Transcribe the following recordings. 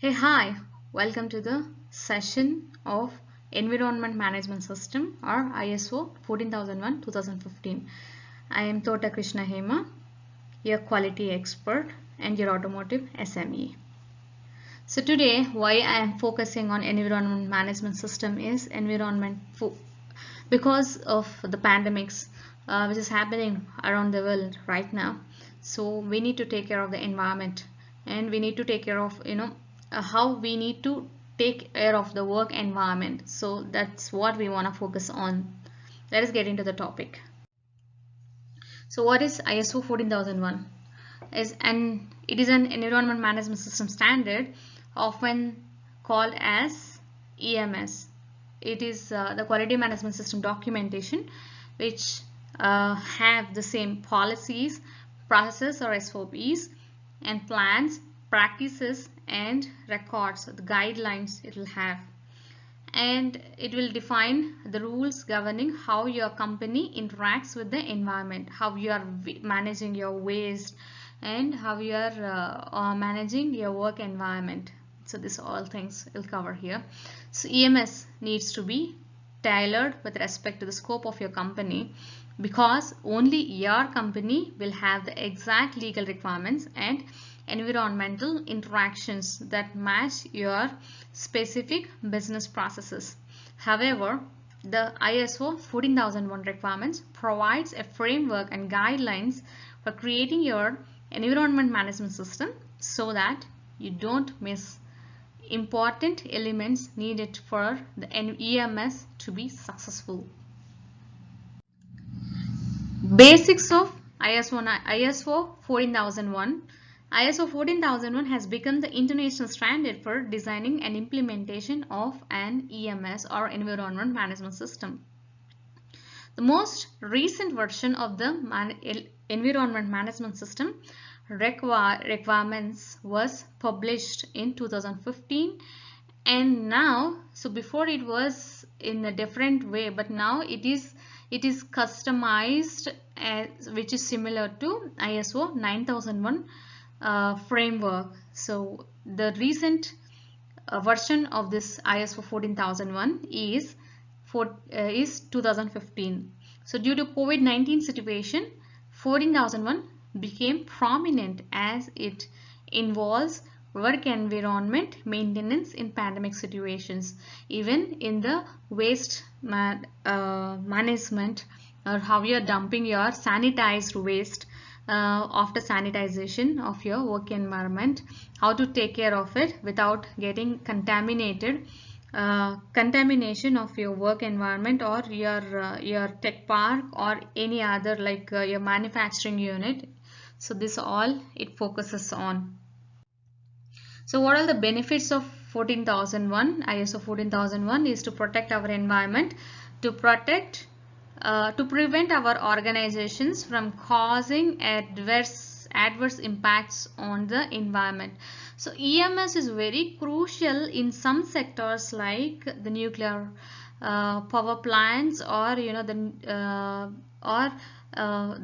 Hey, hi, welcome to the session of Environment Management System or ISO 14001 2015. I am Tota Krishna Hema, your quality expert and your automotive SME. So today, why I am focusing on environment management system is because of the pandemics which is happening around the world right now. So we need to take care of the environment, and we need to take care of how we need to take care of the work environment. So that's what we want to focus on. Let us get into the topic. So what is ISO 14001? It is an environment management system standard, often called as EMS. It is the quality management system documentation, which have the same policies, processes or SOPs, and plans, practices, and records, the guidelines it will have. And it will define the rules governing how your company interacts with the environment, how you are managing your waste, and how you are managing your work environment. So this all things will cover here. So EMS needs to be tailored with respect to the scope of your company, because only your company will have the exact legal requirements and environmental interactions that match your specific business processes. However, the ISO 14001 requirements provides a framework and guidelines for creating your environment management system so that you don't miss important elements needed for the EMS to be successful. Basics of ISO 14001. ISO 14001 has become the international standard for designing and implementation of an EMS or environment management system. The most recent version of the environment management system requirements was published in 2015, and now, so before it was in a different way, but now it is customized which is similar to ISO 9001 framework. So the recent version of this ISO 14001 is 2015. So due to COVID-19 situation, 14001 became prominent as it involves work environment maintenance in pandemic situations, even in the waste management, or how you're dumping your sanitized waste after sanitization of your work environment, how to take care of it without getting contamination of your work environment or your tech park or any other, like your manufacturing unit. So this all it focuses on. So what are the benefits of 14001? ISO 14001 is to protect our environment, to prevent our organizations from causing adverse impacts on the environment. So EMS is very crucial in some sectors like the nuclear power plants, or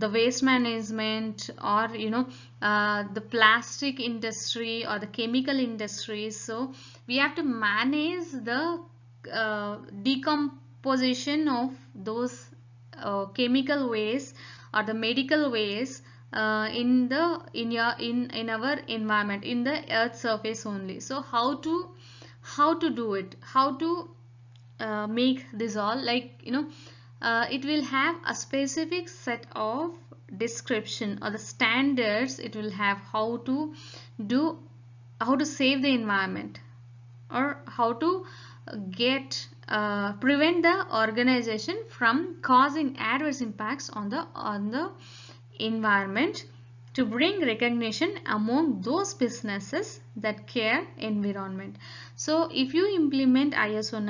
the waste management, or the plastic industry or the chemical industries. So we have to manage the decomposition of those chemical waste or the medical waste in our environment, in the earth surface only. So how to do it, how to make this all, like it will have a specific set of description or the standards. It will have do how to save the environment, or how to prevent the organization from causing adverse impacts on the environment, to bring recognition among those businesses that care environment. So if you implement ISO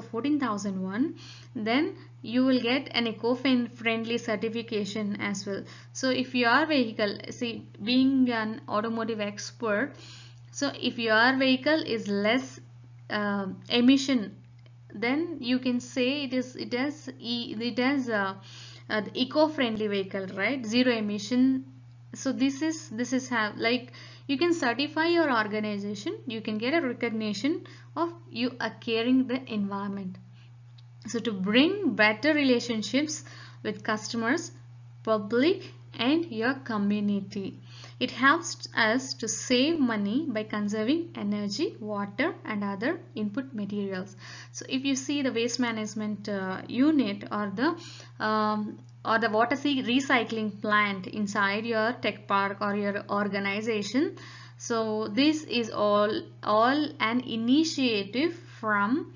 14001, then you will get an eco-friendly certification as well. So if your vehicle, see, being an automotive expert, so if your vehicle is less emission, then you can say it is the eco-friendly vehicle, right? Zero emission. So this is have, like, you can certify your organization, you can get a recognition of you are caring the environment. So to bring better relationships with customers, public and your community. It helps us to save money by conserving energy, water and other input materials. So if you see the waste management unit or the water recycling plant inside your tech park or your organization, so this is all an initiative from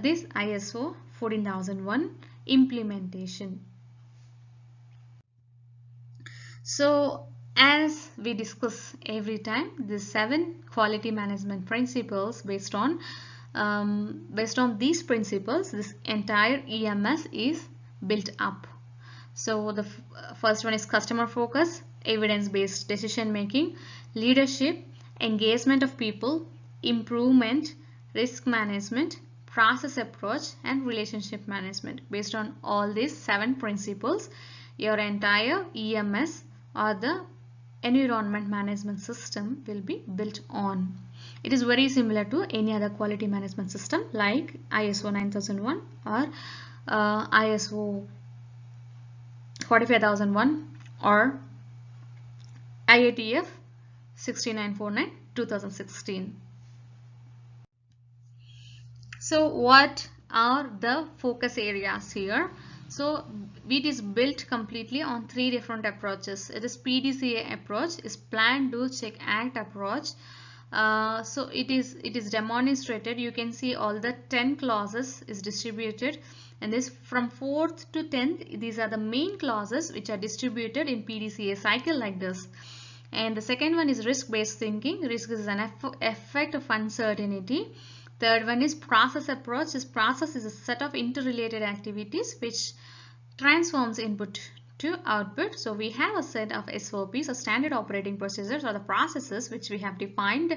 this ISO 14001 implementation. So as we discuss every time, the 7 quality management principles, based on these principles, this entire EMS is built up. So the first one is customer focus, evidence-based decision making, leadership, engagement of people, improvement, risk management, process approach and relationship management. Based on all these 7 principles, your entire EMS or the environment management system will be built on. It is very similar to any other quality management system like ISO 9001 or ISO 45001 or IATF 6949 2016. So what are the focus areas here? So it is built completely on 3 different approaches. It is PDCA approach, is plan, do, check, act approach. So it is demonstrated. You can see all the 10 clauses is distributed, and this from 4th to 10th, these are the main clauses which are distributed in PDCA cycle like this. And the second one is risk-based thinking. Risk is an effect of uncertainty. Third one is process approach. This process is a set of interrelated activities which transforms input to output. So we have a set of SOPs, or standard operating procedures, or the processes which we have defined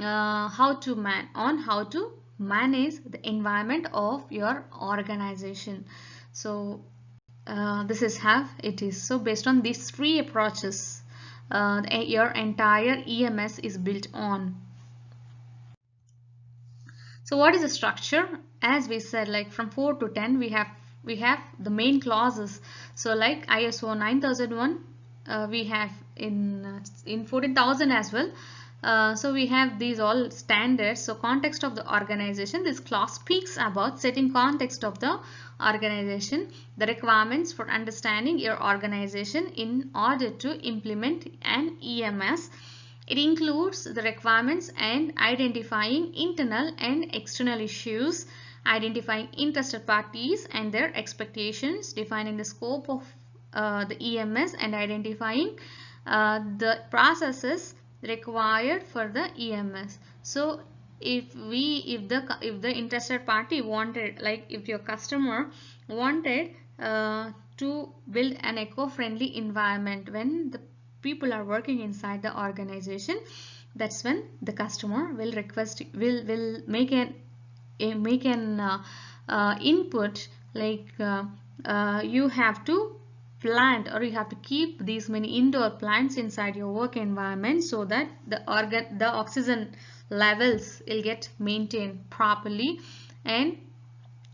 how to manage the environment of your organization. So this is how it is. So based on these 3 approaches, your entire EMS is built on. So what is the structure? As we said, like from 4 to 10, we have the main clauses. So like ISO 9001, we have in 14,000 as well. So we have these all standards. So context of the organization, this clause speaks about setting context of the organization, the requirements for understanding your organization in order to implement an EMS. It includes the requirements and identifying internal and external issues, identifying interested parties and their expectations, defining the scope of the EMS, and identifying the processes required for the EMS. So if the interested party wanted, like if your customer wanted to build an eco-friendly environment when the people are working inside the organization, that's when the customer will make an input, like you have to plant, or you have to keep these many indoor plants inside your work environment so that the oxygen levels will get maintained properly, and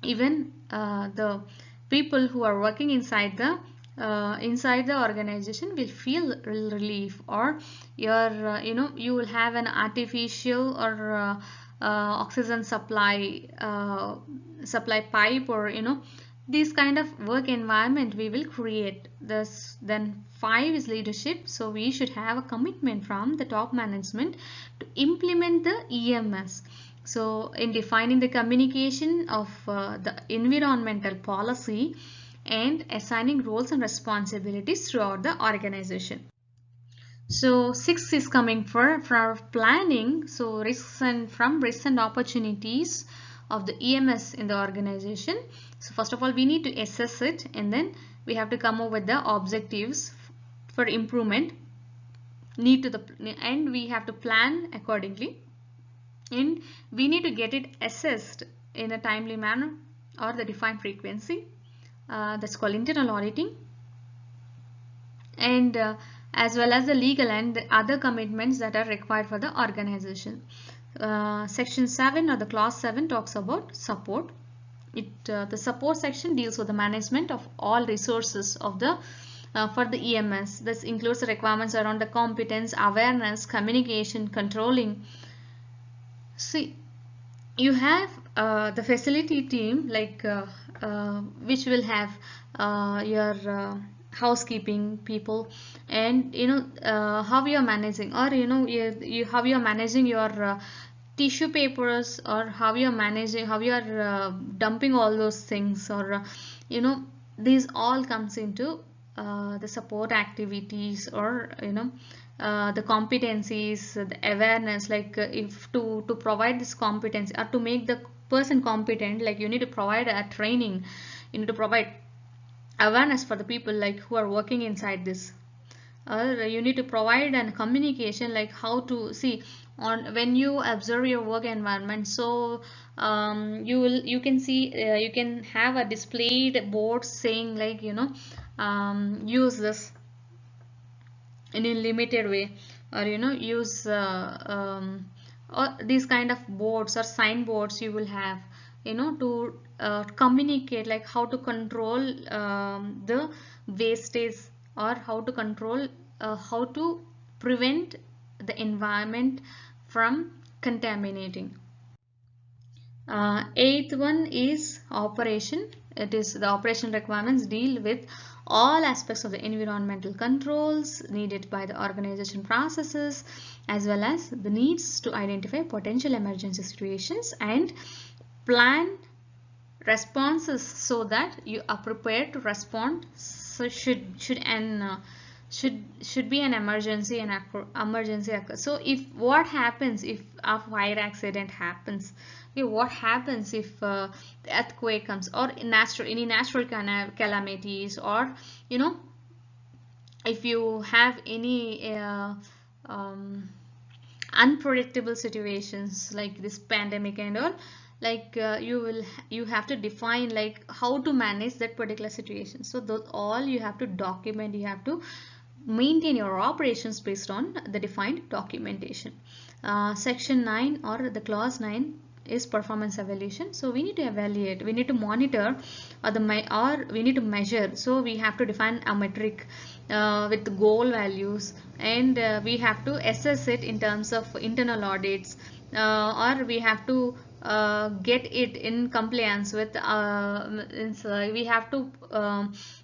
even the people who are working inside the organization will feel relief, or your you will have an artificial or oxygen supply pipe, or this kind of work environment we will create this. Then 5 is leadership. So we should have a commitment from the top management to implement the EMS. So in defining the communication of the environmental policy and assigning roles and responsibilities throughout the organization. So 6 is coming for planning. So risks and opportunities of the EMS in the organization. So first of all, we need to assess it, and then we have to come up with the objectives for improvement. And we have to plan accordingly, and we need to get it assessed in a timely manner or the defined frequency. That's called internal auditing. And as well as the legal and the other commitments that are required for the organization. Section 7 or the clause 7 talks about support. The support section deals with the management of all resources of the for the EMS. This includes the requirements around the competence, awareness, communication, controlling. See, you have the facility team which will have your housekeeping people, and how you are managing, or how you are managing your tissue papers, or how you are managing, how you are dumping all those things, or these all comes into the support activities, or the competencies, the awareness, if to provide this competence or to make the person competent, like you need to provide a training, you need to provide awareness for the people like who are working inside this, or you need to provide an communication, like how to see on when you observe your work environment. So you can see, you can have a displayed board saying like use this in a limited way, or use or these kind of boards or signboards you will have, to communicate like how to control the wastage, or how to control, how to prevent the environment from contaminating. Eighth one is operation. It is the operation requirements deal with all aspects of the environmental controls needed by the organization processes, as well as the needs to identify potential emergency situations and plan responses so that you are prepared to respond. So should be an emergency, emergency occurs. So if what happens if a fire accident happens, okay, what happens if the earthquake comes, or any natural calamities, or if you have any unpredictable situations like this pandemic and all, you have to define like how to manage that particular situation. So those all you have to document, you have to maintain your operations based on the defined documentation. Section 9 or the clause 9 is performance evaluation. So we need to evaluate, we need to monitor, or we need to measure. So we have to define a metric with goal values, and we have to assess it in terms of internal audits, or we have to get it in compliance with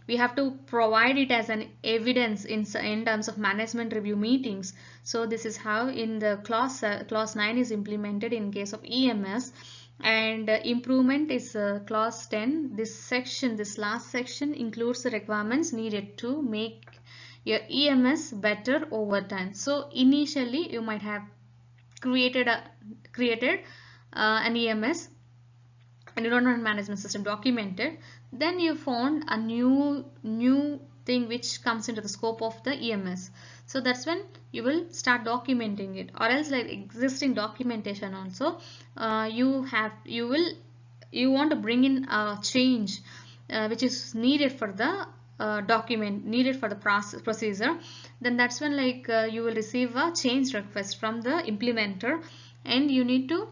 we have to provide it as an evidence in terms of management review meetings. So this is how in the clause 9 is implemented in case of EMS. And improvement is clause 10. This last section includes the requirements needed to make your EMS better over time. So initially you might have created an EMS, an environment management system, documented. Then you found a new thing which comes into the scope of the EMS. So that's when you will start documenting it, or else like existing documentation also, you want to bring in a change which is needed for the needed for the procedure. Then that's when you will receive a change request from the implementer, and you need to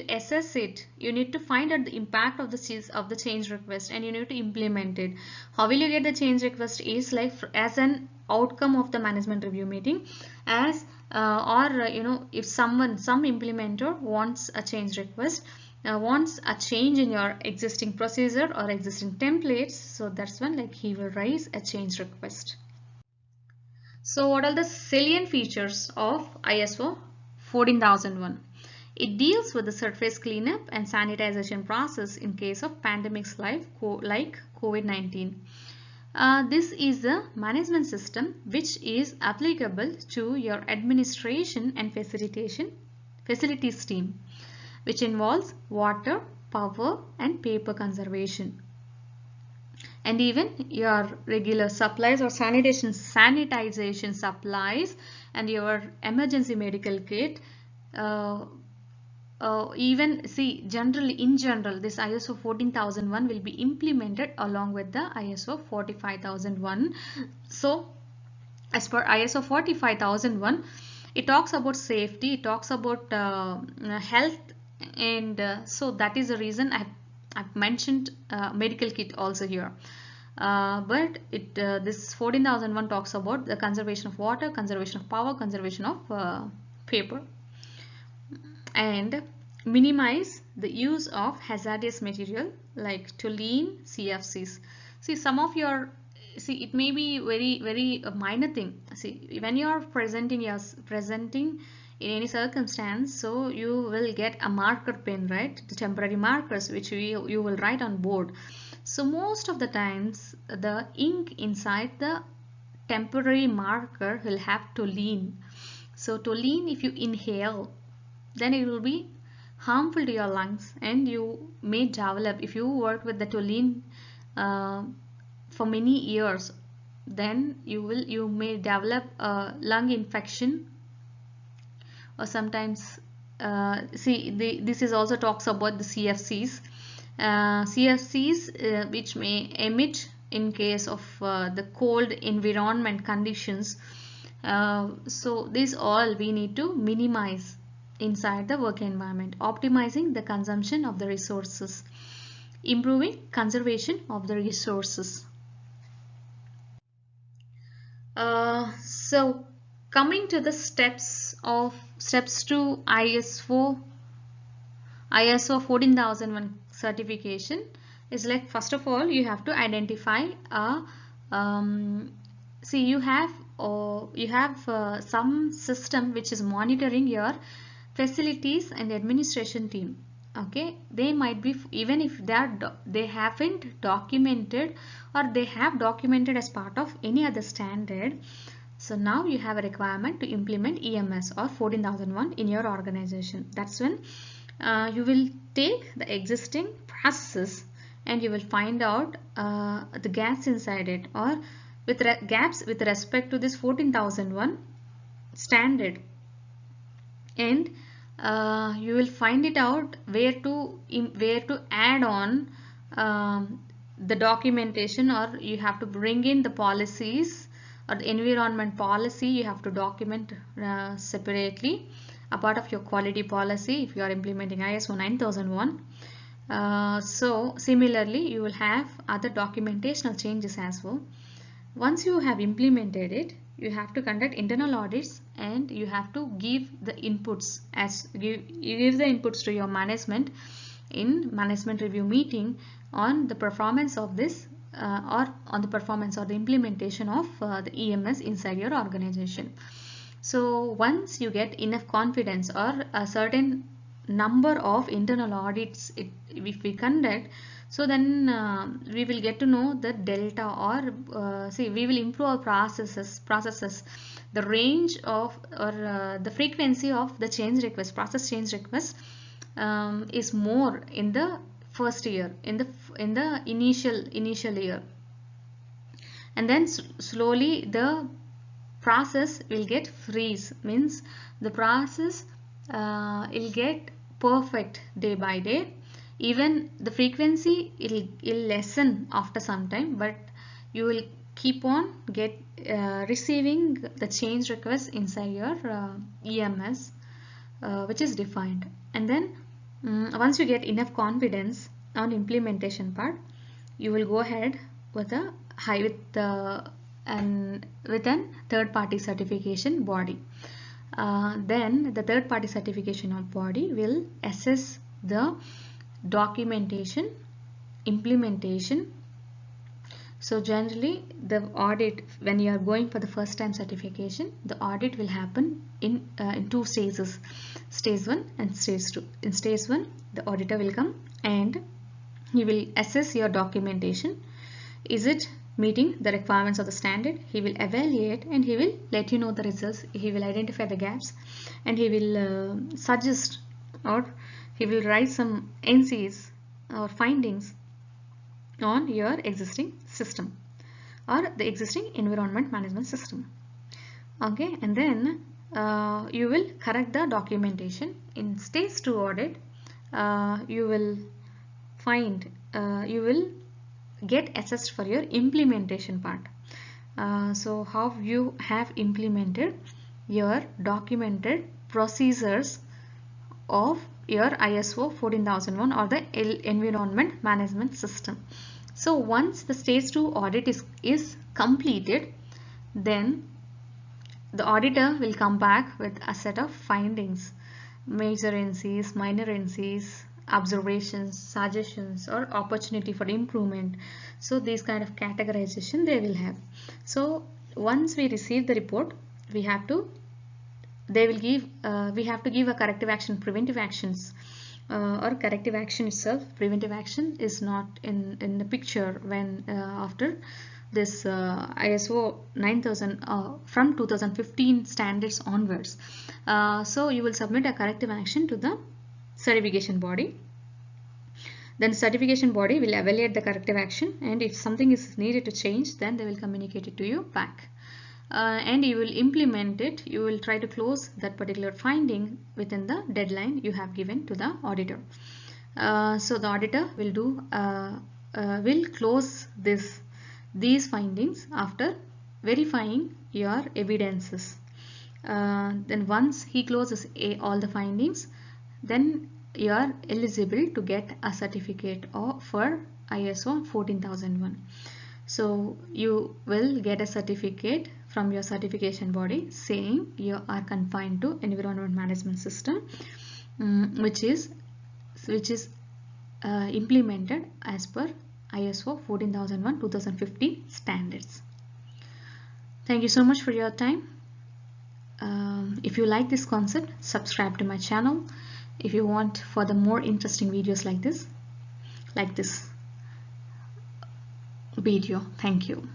assess it, you need to find out the impact of the change request, and you need to implement it. How will you get the change request is like as an outcome of the management review meeting, as if some implementer wants a change request, wants a change in your existing procedure or existing templates, so that's when he will raise a change request. So what are the salient features of ISO 14001? It deals with the surface cleanup and sanitization process in case of pandemics like COVID-19. This is a management system which is applicable to your administration and facilities team, which involves water, power, and paper conservation. And even your regular supplies or sanitization supplies and your emergency medical kit even see generally in general this ISO 14001 will be implemented along with the ISO 45001. So as per ISO 45001, it talks about safety, it talks about health, and so that is the reason I've mentioned medical kit also here. But this 14001 talks about the conservation of water, conservation of power, conservation of paper, and minimize the use of hazardous material like toluene, CFCs. See, some of your, see, it may be very minor thing. See, when you are presenting in any circumstance, so you will get a marker pen, right? The temporary markers which you will write on board. So most of the times the ink inside the temporary marker will have toluene. So toluene, if you inhale, then it will be harmful to your lungs, and you may develop, if you work with the toluene for many years, then you may develop a lung infection, or sometimes this is also talks about the CFCs. CFCs which may emit in case of the cold environment conditions. So these all we need to minimize inside the work environment, optimizing the consumption of the resources, improving conservation of the resources. So coming to the steps to ISO 14001 certification is like, first of all you have to identify see you have some system which is monitoring your facilities and administration team. Okay, they might be, even if they haven't documented, or they have documented as part of any other standard. So now you have a requirement to implement EMS or 14001 in your organization. That's when you will take the existing processes and you will find out the gaps inside it, or with gaps with respect to this 14001 standard, and you will find it out where to add on the documentation, or you have to bring in the policies or the environment policy. You have to document separately, a part of your quality policy if you are implementing ISO 9001. So similarly you will have other documentational changes as well. Once you have implemented it, you have to conduct internal audits, and you have to give the inputs, you give the inputs to your management in management review meeting on the performance of this or on the performance or the implementation of the EMS inside your organization. So once you get enough confidence, or a certain number of internal audits if we conduct, so then we will get to know the delta, or see, we will improve our processes, the range of, or the frequency of the change request, process change request is more in the first year, in the initial year, and then slowly the process will get freeze, means the process will get perfect day by day. Even the frequency it'll lessen after some time, but you will keep on receiving the change requests inside your EMS which is defined. And then once you get enough confidence on implementation part, you will go ahead with a with an third-party certification body. Then the third-party certification body will assess the documentation, implementation. So generally the audit, when you are going for the first time certification, the audit will happen in 2 stages, stage 1 and stage 2. In stage 1, the auditor will come and he will assess your documentation. Is it meeting the requirements of the standard? He will evaluate and he will let you know the results. He will identify the gaps and he will suggest, or he will write some NCs or findings on your existing system or the existing environment management system. Okay, and then you will correct the documentation. In stage 2 audit, you will find, you will get assessed for your implementation part. So how you have implemented your documented procedures of your ISO 14001 or the environment management system. So once the stage 2 audit is completed, then the auditor will come back with a set of findings, major NCs, minor NCs, observations, suggestions, or opportunity for improvement. So these kind of categorization they will have. So once we receive the report, we have to, they will give, we have to give a corrective action, preventive actions, or corrective action itself. Preventive action is not in the picture when after this ISO 9000 from 2015 standards onwards. So you will submit a corrective action to the certification body. Then certification body will evaluate the corrective action, and if something is needed to change, then they will communicate it to you back. And you will implement it. You will try to close that particular finding within the deadline you have given to the auditor. So the auditor will do will close these findings after verifying your evidences. Then once he closes all the findings, then you are eligible to get a certificate for ISO 14001. So you will get a certificate from your certification body saying you are confined to environment management system, which is implemented as per ISO 14001 2015 standards. Thank you so much for your time. If you like this concept, subscribe to my channel. If you want further more interesting videos like this video. Thank you.